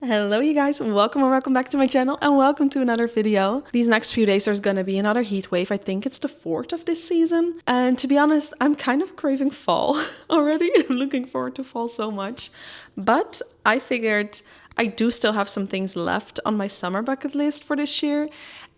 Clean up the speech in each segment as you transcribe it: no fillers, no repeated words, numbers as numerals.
Hello you guys, welcome back to my channel and welcome to another video. These next few days there's gonna be another heat wave. I think it's the 4th of this season. And to be honest, I'm kind of craving fall already. I'm looking forward to fall so much. But I figured I do still have some things left on my summer bucket list for this year.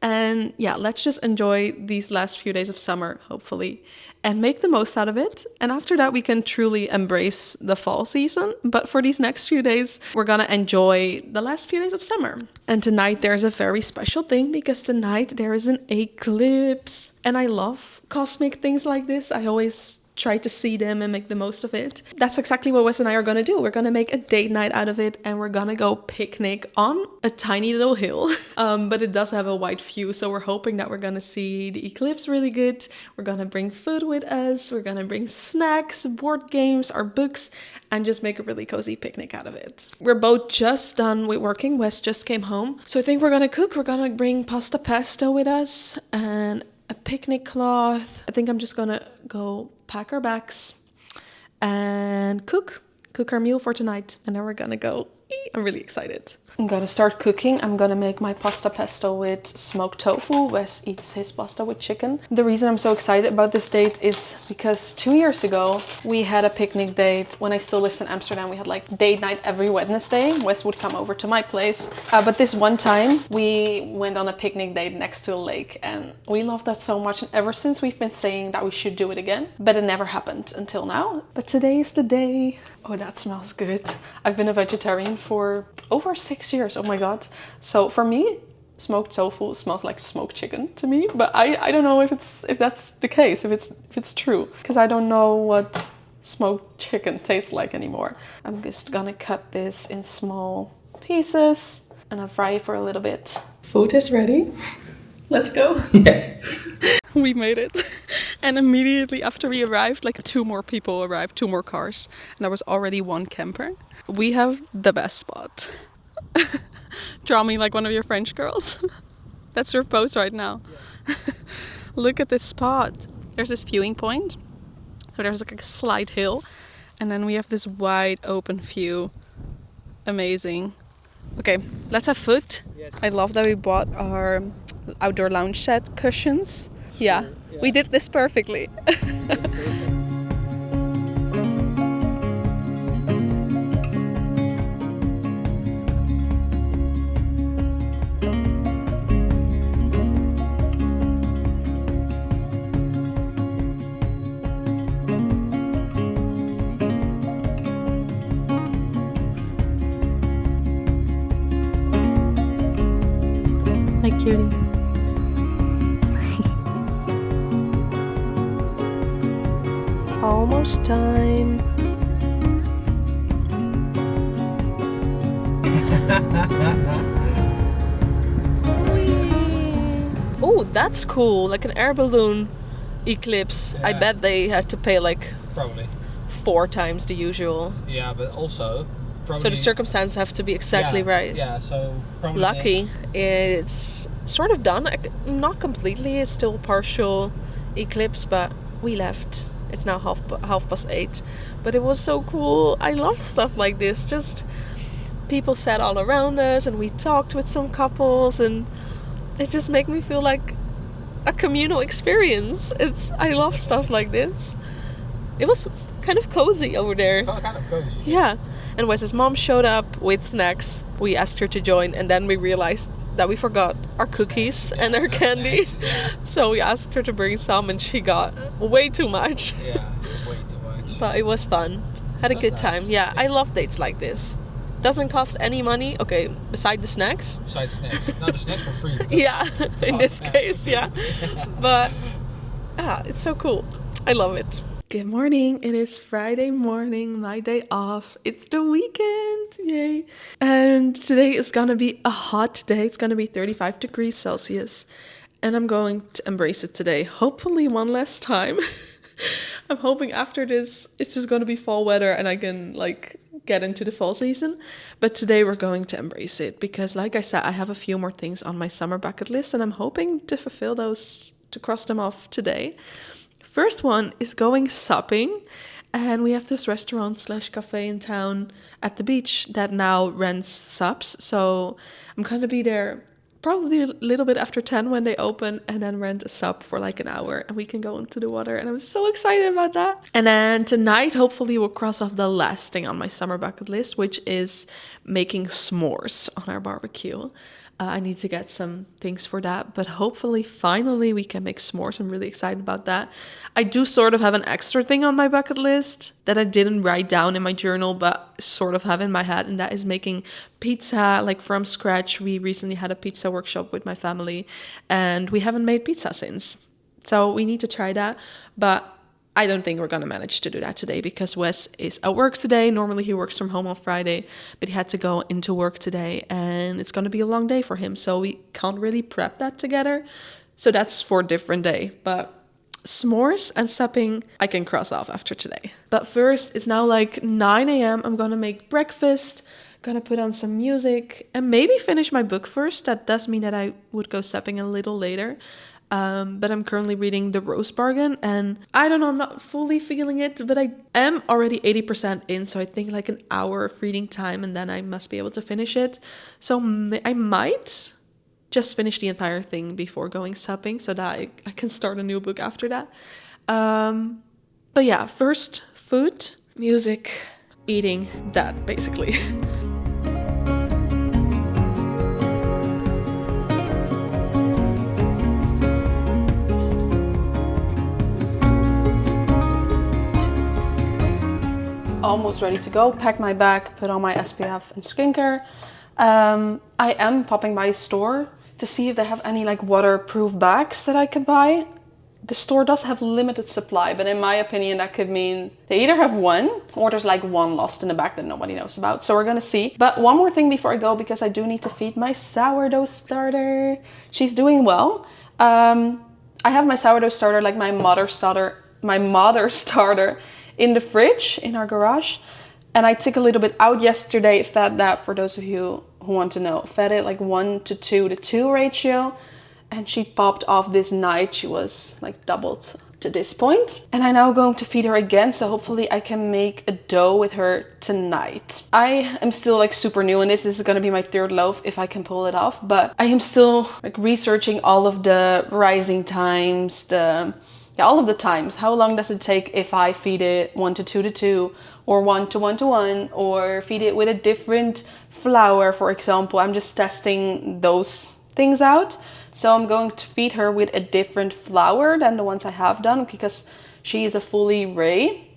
And yeah, let's just enjoy these last few days of summer, hopefully, and make the most out of it. And after that, we can truly embrace the fall season. But for these next few days, we're gonna enjoy the last few days of summer. And tonight there's a very special thing because tonight there is an eclipse. And I love cosmic things like this. I always try to see them and make the most of it. That's exactly what Wes and I are gonna do. We're gonna make a date night out of it and we're gonna go picnic on a tiny little hill. But it does have a wide view, so we're hoping that we're gonna see the eclipse really good. We're gonna bring food with us. We're gonna bring snacks, board games, our books, and just make a really cozy picnic out of it. We're both just done with working. Wes just came home. So I think we're gonna cook. We're gonna bring pasta pesto with us and a picnic cloth. I think I'm just gonna go pack our bags and cook our meal for tonight. And then we're gonna go eat. I'm really excited. I'm gonna start cooking. I'm gonna make my pasta pesto with smoked tofu. Wes eats his pasta with chicken. The reason I'm so excited about this date is because 2 years ago, we had a picnic date. When I still lived in Amsterdam, we had like date night every Wednesday. Wes would come over to my place. But this one time, we went on a picnic date next to a lake and we loved that so much. And ever since we've been saying that we should do it again, but it never happened until now. But today is the day. Oh, that smells good. I've been a vegetarian for over 6 years. Oh my god. So for me, smoked tofu smells like smoked chicken to me, but I don't know if that's the case, if it's true, because I don't know what smoked chicken tastes like anymore. I'm just gonna cut this in small pieces and I'll fry it for a little bit. Food is ready. Let's go. Yes. We made it. And immediately after we arrived, like 2 more people arrived, 2 more cars. And there was already 1 camper. We have the best spot. Draw me like one of your French girls. That's your pose right now. Yeah. Look at this spot. There's this viewing point. So there's like a slight hill. And then we have this wide open view. Amazing. Okay, let's have food. Yes. I love that we bought our outdoor lounge set cushions. Yeah. We did this perfectly. Hi, cutie. Almost time. Oh, that's cool. Like an air balloon eclipse. Yeah. I bet they had to pay like probably 4 times the usual. Yeah, but also probably, so the circumstances have to be exactly right. Yeah, so probably lucky. It's sort of done. Not completely. It's still partial eclipse, but we left. It's now half past 8, but it was so cool. I love stuff like this. Just people sat all around us and we talked with some couples and it just made me feel like a communal experience. I love stuff like this. It was kind of cozy over there. Kind of cozy. Yeah. And Wes's mom showed up with snacks. We asked her to join and then we realized that we forgot our cookies and our candy. Yeah. So we asked her to bring some and she got way too much. Yeah, way too much. But it was fun. Had a good time. Yeah, I love dates like this. Doesn't cost any money. Okay, beside the snacks. Besides snacks. No, the snacks were free. Yeah, in this case, yeah. But it's so cool. I love it. Good morning. It is Friday morning, my day off. It's the weekend. Yay. And today is gonna be a hot day. It's gonna be 35 degrees Celsius. And I'm going to embrace it today. Hopefully one less time. I'm hoping after this, it's just gonna be fall weather and I can like get into the fall season. But today we're going to embrace it because like I said, I have a few more things on my summer bucket list and I'm hoping to fulfill those, to cross them off today. First one is going supping. And we have this restaurant slash cafe in town at the beach that now rents subs. So I'm going to be there probably a little bit after 10 when they open, and then rent a sub for like an hour and we can go into the water, and I'm so excited about that. And then tonight hopefully we'll cross off the last thing on my summer bucket list, which is making s'mores on our barbecue. I need to get some things for that, but hopefully finally we can make s'mores. I'm really excited about that. I do sort of have an extra thing on my bucket list that I didn't write down in my journal, but sort of have in my head, and that is making pizza like from scratch. We recently had a pizza workshop with my family and we haven't made pizza since. So we need to try that, but I don't think we're going to manage to do that today because Wes is at work today. Normally he works from home on Friday, but he had to go into work today and it's going to be a long day for him. So we can't really prep that together. So that's for a different day. But s'mores and supping I can cross off after today. But first, it's now like 9 a.m. I'm going to make breakfast, gonna put on some music and maybe finish my book first. That does mean that I would go supping a little later. But I'm currently reading The Rose Bargain and I don't know, I'm not fully feeling it, but I am already 80% in. So I think like an hour of reading time and then I must be able to finish it. So I might just finish the entire thing before going supping so that I can start a new book after that. But yeah, first food, music, eating, that basically. Almost ready to go. Pack my bag, put on my SPF and skincare. I am popping by a store to see if they have any like waterproof bags that I could buy. The store does have limited supply, but in my opinion that could mean they either have one or there's like one lost in the bag that nobody knows about. So we're gonna see. But one more thing before I go, because I do need to feed my sourdough starter. She's doing well. I have my sourdough starter, like my mother starter in the fridge in our garage, and I took a little bit out yesterday, fed that, for those of you who want to know, fed it like 1 to 2 to 2 ratio, and she popped off this night. She was like doubled to this point, and I'm now going to feed her again, so hopefully I can make a dough with her tonight. I am still like super new in this. This is going to be my 3rd loaf if I can pull it off, but I am still like researching all of the rising times, all of the times. How long does it take if I feed it 1 to 2 to 2 or 1 to 1 to 1, or feed it with a different flour, for example. I'm just testing those things out. So I'm going to feed her with a different flour than the ones I have done because she is a fully whey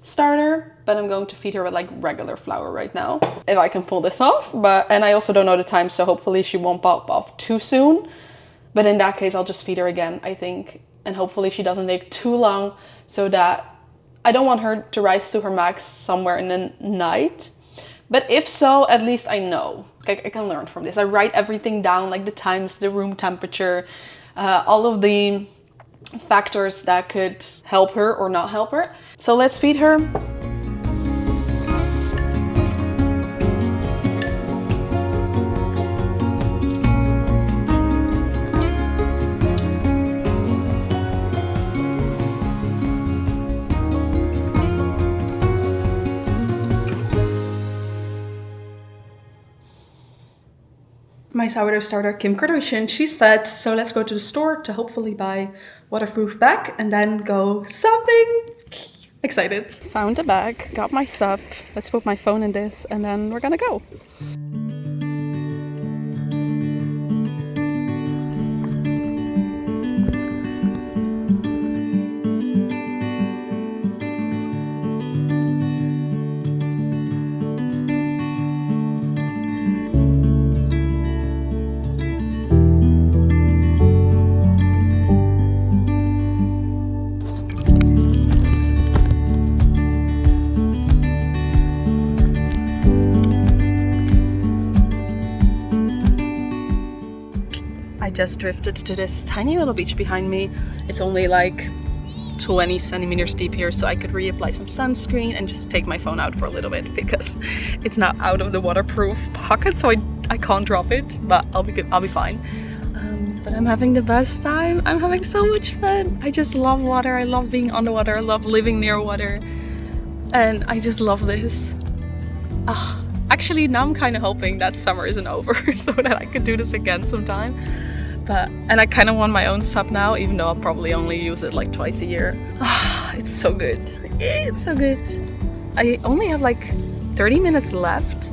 starter, but I'm going to feed her with like regular flour right now if I can pull this off. And I also don't know the time, so hopefully she won't pop off too soon. But in that case, I'll just feed her again, I think. And hopefully she doesn't take too long, so that I don't want her to rise to her max somewhere in the night. But if so, at least I know. I can learn from this. I write everything down, like the times, the room temperature, all of the factors that could help her or not help her. So let's feed her. My sourdough starter, Kim Kardashian, she's fed, so let's go to the store to hopefully buy waterproof bag and then go supping. Excited. Found a bag, got my sup. Let's put my phone in this and then we're gonna go. I just drifted to this tiny little beach behind me. It's only like 20 centimeters deep here, so I could reapply some sunscreen and just take my phone out for a little bit because it's not out of the waterproof pocket, so I can't drop it, but I'll be good, I'll be fine. But I'm having the best time. I'm having so much fun. I just love water. I love being on the water. I love living near water. And I just love this. Actually, now I'm kind of hoping that summer isn't over so that I could do this again sometime. And I kind of want my own sub now, even though I'll probably only use it like twice a year. It's so good. It's so good. I only have like 30 minutes left.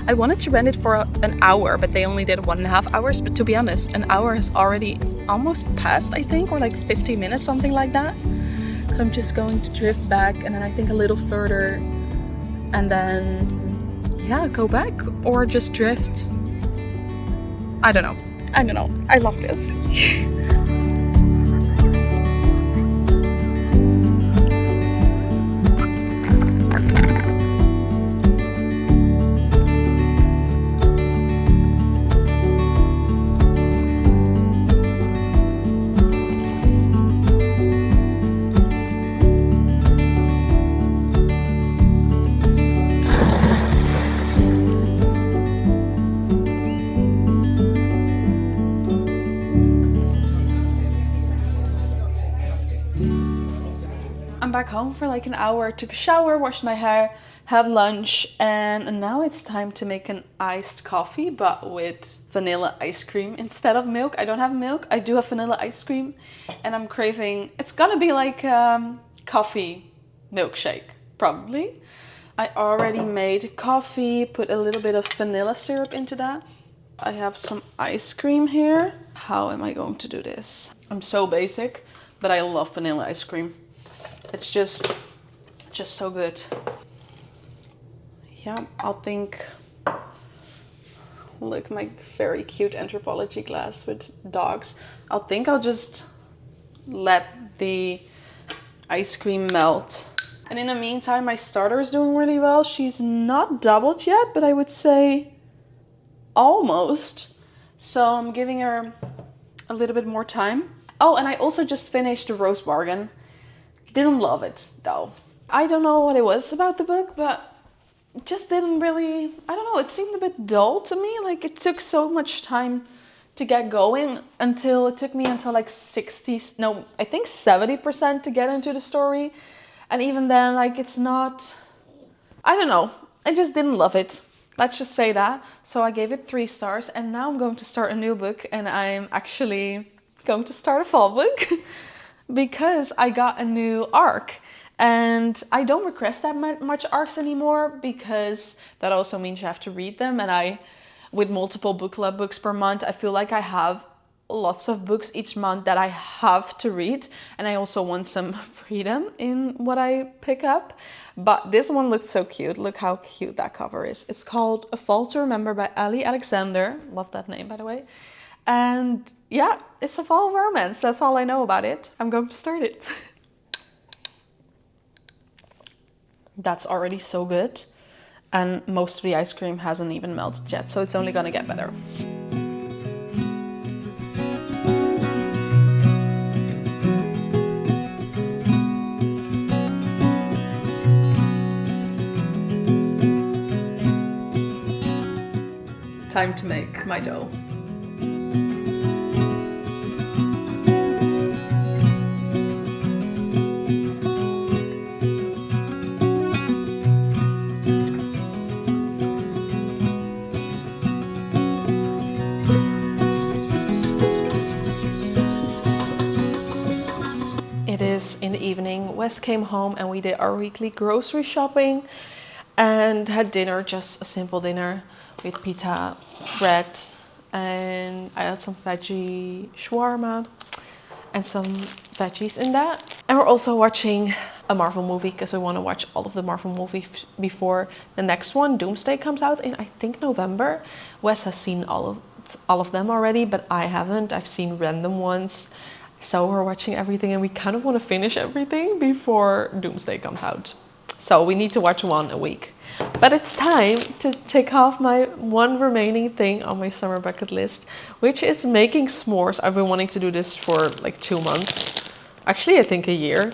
I wanted to rent it for an hour, but they only did 1.5 hours. But to be honest, an hour has already almost passed, I think, or like 50 minutes, something like that. So I'm just going to drift back and then I think a little further and then, yeah, go back or just drift. I don't know. I love this. Back home for like an hour, took a shower, washed my hair, had lunch, and now it's time to make an iced coffee, but with vanilla ice cream instead of milk. I don't have milk, I do have vanilla ice cream, and I'm craving, it's gonna be like coffee milkshake, probably. I already made coffee, put a little bit of vanilla syrup into that. I have some ice cream here. How am I going to do this? I'm so basic, but I love vanilla ice cream. It's just so good. Yeah, I'll think, look, my very cute anthropology glass with dogs. I'll think I'll just let the ice cream melt. And in the meantime, my starter is doing really well. She's not doubled yet, but I would say almost. So I'm giving her a little bit more time. Oh, and I also just finished the Roast Bargain. Didn't love it though. I don't know what it was about the book, but it just didn't really, I don't know, it seemed a bit dull to me. Like it took so much time to get going until it took me until like 70% to get into the story. And even then, like it's not, I don't know, I just didn't love it. Let's just say that. So I gave it 3 stars and now I'm going to start a new book and I'm actually going to start a fall book. Because I got a new arc and I don't request that much arcs anymore because that also means you have to read them, and with multiple book club books per month, I feel like I have lots of books each month that I have to read, and I also want some freedom in what I pick up. But this one looked so cute. Look how cute that cover is. It's called A Fall to Remember by Ali Alexander. Love that name, by the way. And yeah, it's a fall romance. That's all I know about it. I'm going to start it. That's already so good. And most of the ice cream hasn't even melted yet, so it's only gonna get better. Time to make my dough. It is in the evening. Wes came home and we did our weekly grocery shopping and had dinner, just a simple dinner with pita, bread, and I had some veggie shawarma and some veggies in that. And we're also watching a Marvel movie because we want to watch all of the Marvel movies before the next one, Doomsday, comes out in I think November. Wes has seen all of them already, but I haven't. I've seen random ones. So we're watching everything and we kind of want to finish everything before Doomsday comes out. So we need to watch one a week. But it's time to take off my one remaining thing on my summer bucket list, which is making s'mores. I've been wanting to do this for like 2 months. Actually, I think a year.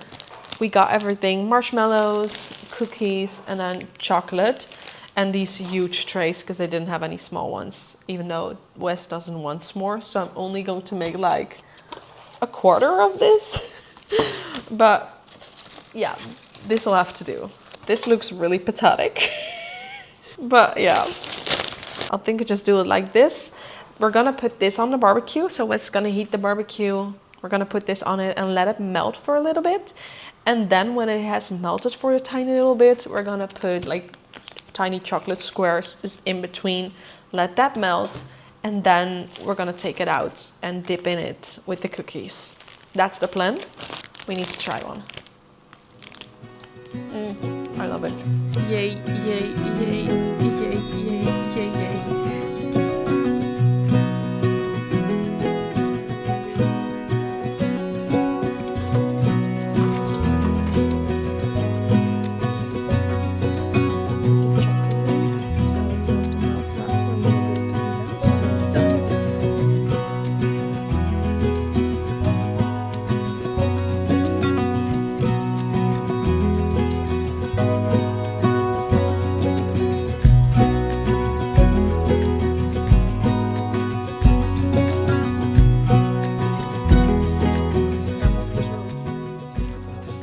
We got everything, marshmallows, cookies, and then chocolate. And these huge trays, because they didn't have any small ones, even though Wes doesn't want s'mores. So I'm only going to make like a quarter of this. But yeah, this will have to do. This looks really pathetic. But yeah, I think I just do it like this. We're gonna put this on the barbecue. So it's gonna heat the barbecue. We're gonna put this on it and let it melt for a little bit. And then when it has melted for a tiny little bit, we're gonna put like tiny chocolate squares just in between, let that melt. And then we're gonna take it out and dip in it with the cookies. That's the plan. We need to try one. I love it. Yay, yay, yay, yay, yay, yay, yay.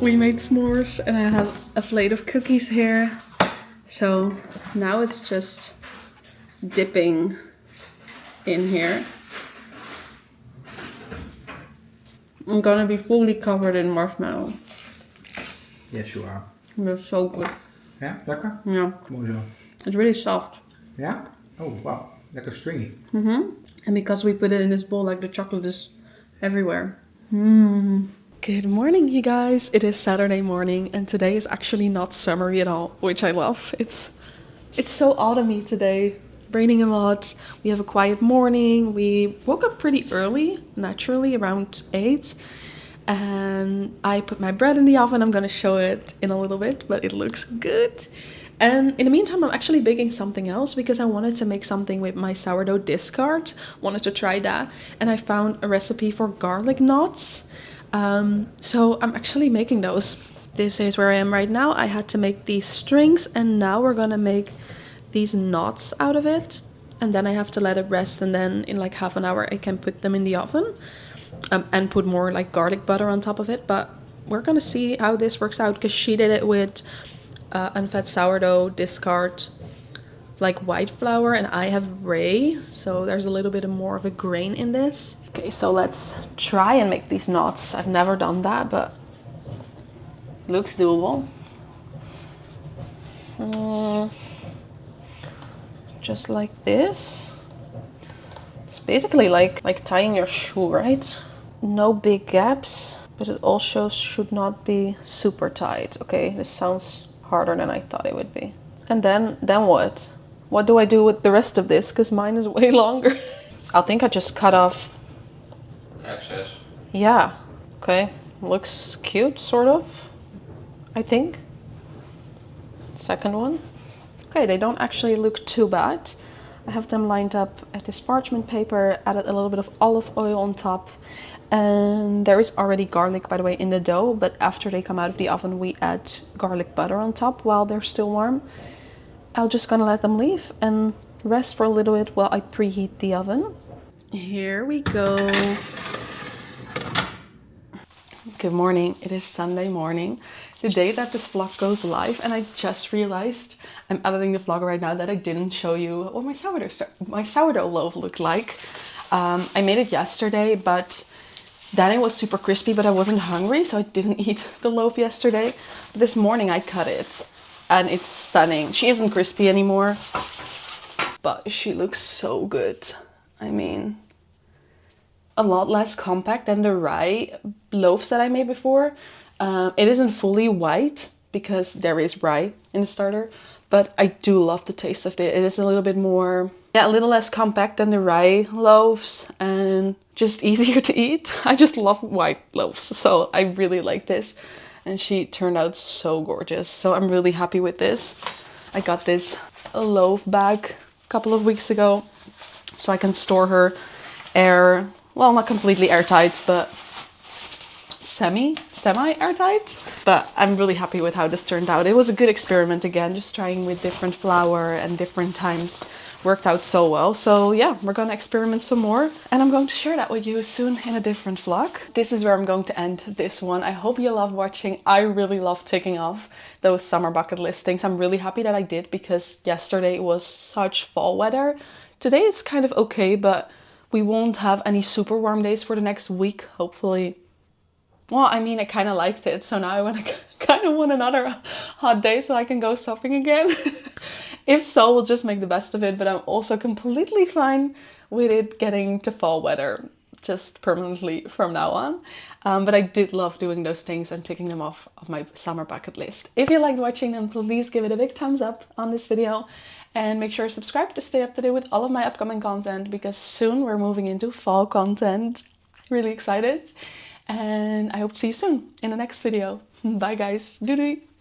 We made s'mores and I have a plate of cookies here. So now it's just dipping in here. I'm gonna be fully covered in marshmallow. Yes, you are. They're so good. Ja, lekker? Yeah. Mooi zo. It's really soft. Ja? Oh, wow. Lekker stringy. And because we put it in this bowl, like the chocolate is everywhere. Good morning, you guys. It is Saturday morning and today is actually not summery at all, which I love. It's so autumny today. Raining a lot. We have a quiet morning. We woke up pretty early, naturally around 8. And I put my bread in the oven. I'm gonna show it in a little bit, but it looks good. And in the meantime, I'm actually baking something else because I wanted to make something with my sourdough discard. Wanted to try that. And I found a recipe for garlic knots. So I'm actually making those. This is where I am right now. I had to make these strings and now we're gonna make these knots out of it. And then I have to let it rest and then in like half an hour I can put them in the oven. And put more like garlic butter on top of it. But we're gonna see how this works out because she did it with unfed sourdough discard, like white flour, and I have rye, so there's a little bit more of a grain in this. Okay, so let's try and make these knots. I've never done that, but looks doable. Just like this. It's basically like tying your shoe, right? No big gaps, but it also should not be super tight. Okay, this sounds harder than I thought it would be. And then what? What do I do with the rest of this? Because mine is way longer. I think I just cut off Excess. Yeah. Okay. Looks cute, sort of. I think. Second one. Okay, they don't actually look too bad. I have them lined up at this parchment paper, added a little bit of olive oil on top. And there is already garlic, by the way, in the dough. But after they come out of the oven, we add garlic butter on top while they're still warm. I'm just gonna let them leave and rest for a little bit while I preheat the oven. Here we go. Good morning. It is Sunday morning, the day that this vlog goes live, and I just realized I'm editing the vlog right now that I didn't show you what my sourdough loaf looked like. I made it yesterday, but then it was super crispy, but I wasn't hungry, so I didn't eat the loaf yesterday. This morning I cut it, and it's stunning. She isn't crispy anymore, but she looks so good. I mean, a lot less compact than the rye loaves that I made before. It isn't fully white because there is rye in the starter, but I do love the taste of it. It is a little bit more, a little less compact than the rye loaves and just easier to eat. I just love white loaves, so I really like this. And she turned out so gorgeous, so I'm really happy with this. I got this loaf bag a couple of weeks ago, so I can store her well, not completely airtight, but semi airtight. But I'm really happy with how this turned out. It was a good experiment again, just trying with different flour and different times worked out so well. So yeah, we're gonna experiment some more and I'm going to share that with you soon in a different vlog. This is where I'm going to end this one. I hope you love watching. I really love ticking off those summer bucket list things. I'm really happy that I did because yesterday was such fall weather. Today it's kind of okay, but we won't have any super warm days for the next week, hopefully. Well, I mean, I kind of liked it, so now I kind of want another hot day so I can go shopping again. If so, we'll just make the best of it, but I'm also completely fine with it getting to fall weather just permanently from now on. But I did love doing those things and ticking them off of my summer bucket list. If you liked watching them, please give it a big thumbs up on this video and make sure to subscribe to stay up to date with all of my upcoming content because soon we're moving into fall content. Really excited. And I hope to see you soon in the next video. Bye guys. Doei doei.